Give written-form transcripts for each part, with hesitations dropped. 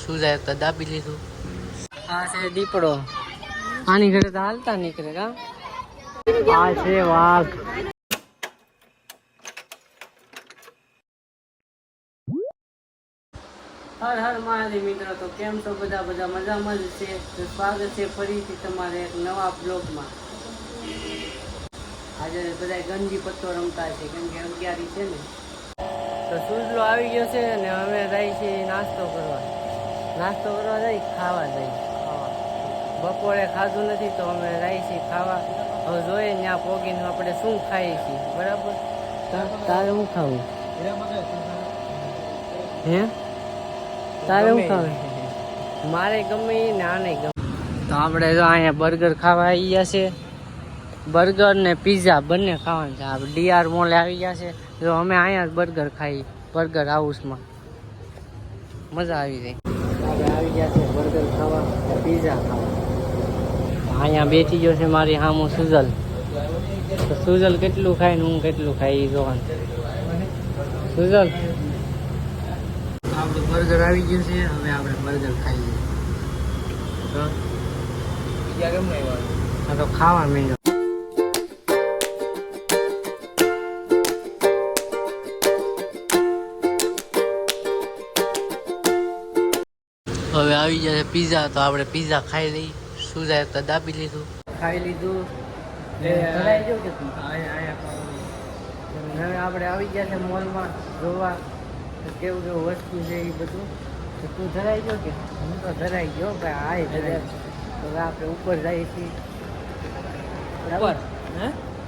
સુજાય તો દાબી લીધું. આ છે દીપડો, આની ઘરે તો હાલતા નીકળે કા. આ છે વાઘ. હર હર મહાદેવ મિત્રો. તો કેમ છો બધા મજામાં જ છે. તો સ્વાગત છે ફરીથી તમારે એક નવા બ્લોગમાં. આજે બધા ગંજી પત્તો રમતા છે કેમ કે 11 છે ને. તો સુજલો આવી ગયો છે ને અમે જાય છે નાસ્તો કરવા જાય, ખાવા જાય. બપોરે ખાધું નથી તો અમે જાય છીએ ખાવા. હવે જોઈએ ત્યાં પોગીને આપણે શું ખાઈએ છીએ. બરાબર, તારે શું ખાવું? હે તારે શું ખાવે? મારે ગમે ને આને ગમે. તો આપણે જો અહીંયા બર્ગર ખાવા આવી ગયા છે. બર્ગર ને પીઝા બંને ખાવાનું છે. આપણે ડીઆર મોલે આવી ગયા છે. જો અમે અહીંયા જ બર્ગર ખાઈ, બર્ગર હાઉસમાં મજા આવી જાય. આપણે આવી ગયા છે બર્ગર ખાવા, પીઝા ખાવા. અહીંયા બેઠી ગયો છે મારી સામું સુજલ. તો સુજલ કેટલું ખાય ને હું કેટલું ખાઈ એ જોવાનું. સુજલ આપણે બર્ગર આવી ગયું છે. હવે આપણે બર્ગર ખાઈએ. તો ખાવા માંડ્યો. હવે આવી જશે પીઝા. તો આપણે પીઝા ખાઈ લઈ. સુજાય તો દાબી લીધું, ખાઈ લીધું. હવે આપણે આવી ગયા છે મોલમાં જોવા કેવું કેવું વસ્તુ છે એ બધું. તો તું ધરાઈ ગયો કે? હું તો ધરાઈ ગયો ભાઈ. આ ધરાય. તો હવે આપણે ઉપર જઈએ છીએ.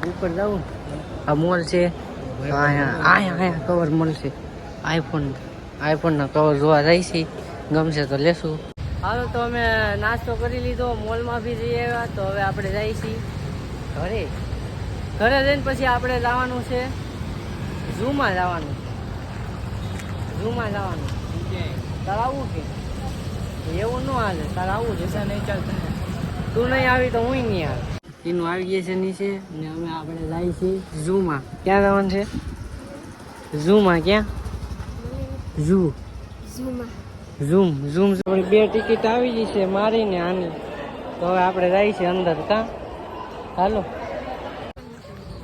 ઉપર જવું. આ મોલ છે. અહીંયા કવર મળશે. આઈફોનના કવર જોવા જાય છે. ગમશે તો લેશું. હાલો તો અમે નાસ્તો કરી લીધો, મોલમાં બી જઈ આવ્યા. તો હવે આપણે જઈએ છીએ ઘરે જઈને પછી આપણે જવાનું છે ઝૂમાં જવાનું. તારે આવવું કે? એવું ન હાલે, તારે આવવું જશે નહીં ચાલતું. તું નહીં આવી તો હું નહીં આવે. એનું આવી ગયા છે નીચે ને અમે આપણે જઈએ છીએ ઝૂમાં. ક્યાં જવાનું છે? ઝૂમાં. ક્યાં? ઝૂમ. બે ટિકિટ આવી ગઈ છે મારી ને આની. તો હવે આપણે જઈએ છીએ અંદર. કાં હાલો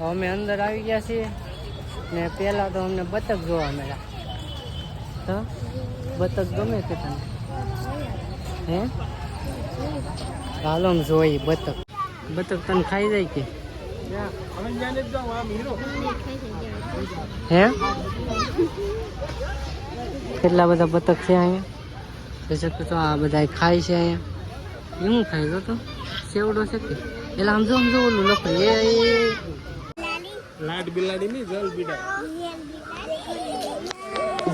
અમે અંદર આવી ગયા છીએ ને. પહેલાં તો અમને બતક જોવા મળ્યા. તો બતક ગમે છે તને? હે હાલો જોઈએ બતક તને ખાઈ જાય કે? હે કેટલા બધા બતક છે અહીંયા. તો આ બધા ખાય છે અહીંયા. એવું ખાય તો સેવડો છે કે? એટલે આમ જો ઓલું લખો લાડ બિલાડી ની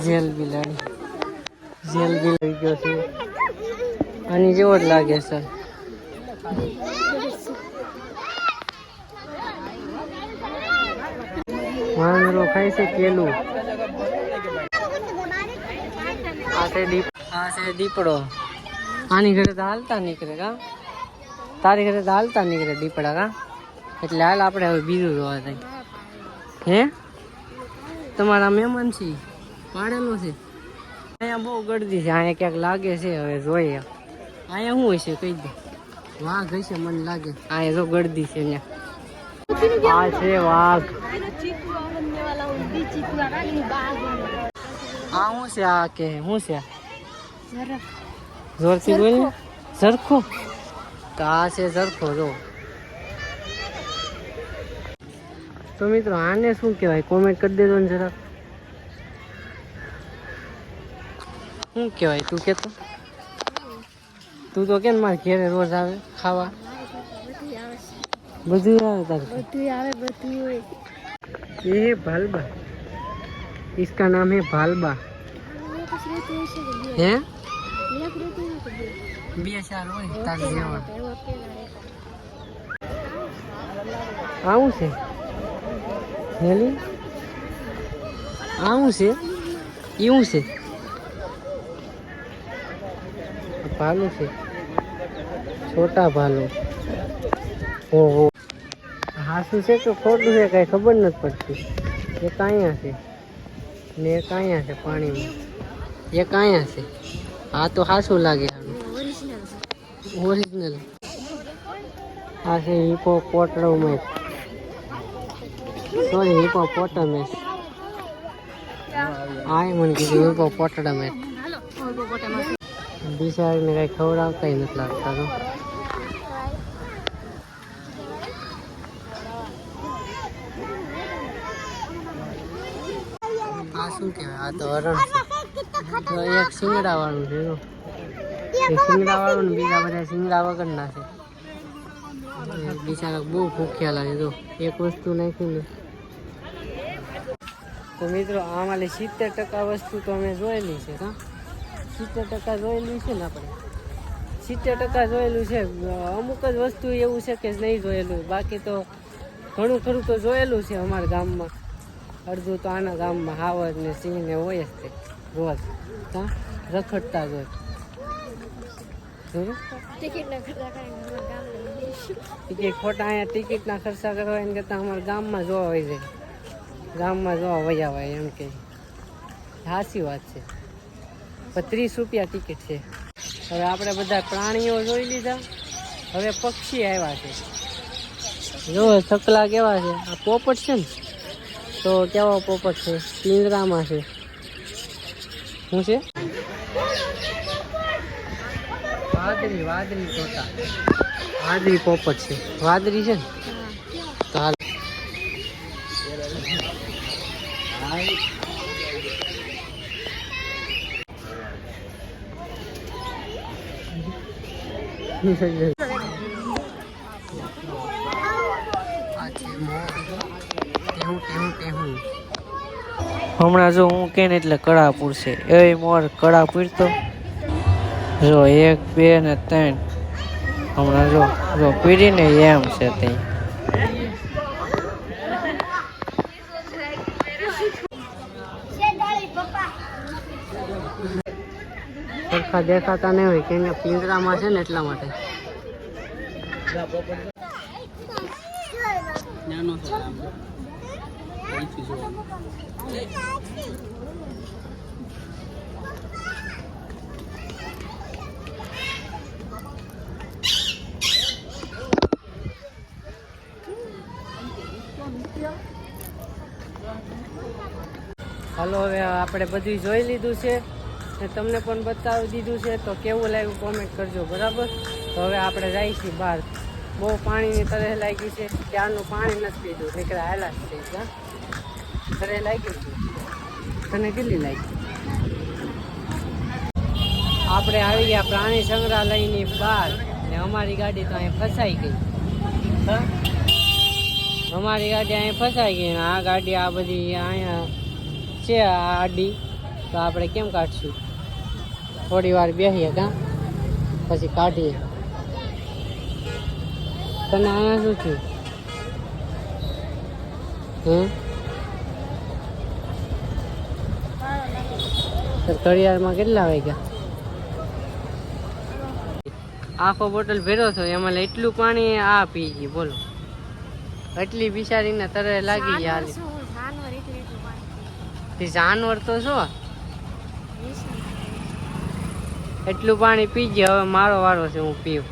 જેલ બિલાડી ગયો છે. આની જેવો જ લાગે સર. વાંદરો ખાય છે કેલું. આ છે દીપડો. આની ઘરે તો હાલતા નીકળે કા. તારી ઘરે તો હાલતા નીકળે દીપડા કા. એટલે હાલ આપણે હવે બીજું જોવા થાય. હે તમારા મહેમાન છે પાડેલો છે. અહીંયા બહુ ગળદી છે. અહીંયા ક્યાંક લાગે છે. હવે જોઈએ અહીંયા શું હશે કહી દે. વાઘ હશે મને લાગે. અહીંયા જો ગળદી છે અહીંયા. આ છે વાઘ. આ શું છે? આ કે શું છે? જોરથી બોલ ને. ઝરખો. તો આ છે ઝરખો. જો તો મિત્રો આને શું કહેવાય કોમેન્ટ કરી દેજો ને જરા. શું કહેવાય તું કહેતો? તું તો કેમ મારે ઘેરે રોજ આવે ખાવા? બધું આવે તારે? બધું આવે. ये है भालबा. इसका नाम है भालबा. है બે-ચાર હોય તારે જેવા. આવું છે હેલી. આવું છે એવું છે. ભાલુ છે. છોટા ભાલુ. ઓહો હાસું છે કે ખોટું છે કઈ ખબર નથી પડતી. એક અહીંયા છે ને એક અહીંયા છે પાણીમાં. એક અહીંયા છે આ તો સાચું લાગે ઓરિજિનલ. આ છે હિપોપોટમેસ, સોરી હિપોપોટમેસ. આ મને કીધું હિપોપોટમેસ. બિચારીને કઈ ખવડાવતા નથી લાગતા તો. આ શું કહેવાય? આ તો હરણ છે. એક શિંગડા વાળું છે. એક શિંગડા વાળું ને બીજા બધા શિંગડા વગર ના છે. બિચારા બહુ ભૂખ્યા લાગે. તો એક વસ્તુ નાખી ને તો મિત્રો આમાં 70% વસ્તુ તો અમે જોયેલી છે. હા 70% જોયેલી છે ને આપણે 70% જોયેલું છે. અમુક જ વસ્તુ એવું છે કે નહીં જોયેલું. બાકી તો ઘણું ખરું તો જોયેલું છે અમારા ગામમાં. અડધું તો આના ગામમાં હાવર ને સિંહ ને હોય જ તે રોજ. હા રખડતા જ હોય. ટિકિટ ખોટા અહીંયા ટિકિટના ખર્ચા કરવા એને કરતાં અમારા ગામમાં જોવા હોય જાય. ગામમાં જોવા વયા હોય એમ કે સાચી વાત છે. પણ 30 રૂપિયા ટિકિટ છે. હવે આપણે બધા પ્રાણીઓ જોઈ લીધા. હવે પક્ષી આવ્યા છે. જો ચકલા કેવા છે. આ પોપટ છે ને તો કેવો પોપટ છે? પિંજરામાં છે. શું છે? વાદળી તોતા. વાદળી પોપટ છે. વાદળી છે ને તો હાલ. હમણાં જો હું કે ને એટલે કળા પૂરશે. એ મોર કળા પૂરતો જો 1 2 ને 3. હમણાં જો પીડીને એમ છે તે. સરખા દેખાતા નહીં હોય કેમ કે પિંજરામાં છે ને એટલા માટે. હાલો હવે આપણે બધું જોઈ લીધું છે ને તમને પણ બતાવી દીધું છે. તો કેવું લાગ્યું કોમેન્ટ કરજો. બરાબર. તો હવે આપણે જઈએ છીએ બહાર. બહુ પાણીની તરસ લાગી છે. ત્યારનું પાણી નથી પીધું. નીકળે હાલા છે. તરસ લાગી છે. તને કેટલી લાગી? આપણે આવી ગયા પ્રાણી સંગ્રહાલયની બહાર ને અમારી ગાડી તો અહીં ફસાઈ ગઈ. અમારી ગાડી અહીં ફસાઈ ગઈ ને આ ગાડી આ બધી અહીંયા છે આડી. તો આપણે કેમ કાઢશું? થોડી વાર બેસીએ કાં પછી કાઢીએ. તને અહીંયા શું થયું? ઘડિયાળમાં કેટલા વાગ્યા? આખો બોટલ ભેરો થયો એમાં એટલું પાણી આ પી ગઈ. બોલો એટલી બિચારીને તરસ લાગી યાર. જાનવર તો શું એટલું પાણી પી ગયા. હવે મારો વારો છે. હું પીવું.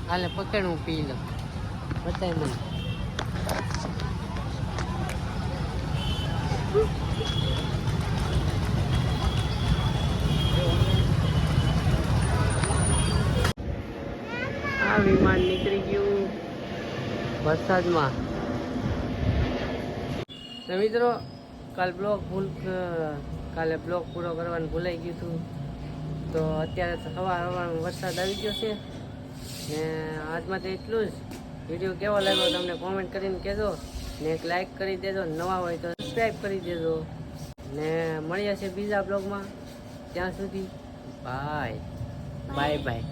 હાલે પકડ હું પી લઉં. બતાય મને. આ વિમાન નીકળી ગયું વરસાદમાં. તો મિત્રો કાલે બ્લોગ પૂરો કરવાનું ભૂલાઈ ગયું હતું. તો અત્યારે તો સવારમાં વરસાદ આવી ગયો છે ને આજમાં તો એટલું જ. વિડીયો કેવો લાગ્યો તમને કોમેન્ટ કરીને કહેજો ને એક લાઈક કરી દેજો. નવા હોય તો સબસ્ક્રાઈબ કરી દેજો ને મળીએ છીએ બીજા બ્લોગમાં. ત્યાં સુધી બાય બાય.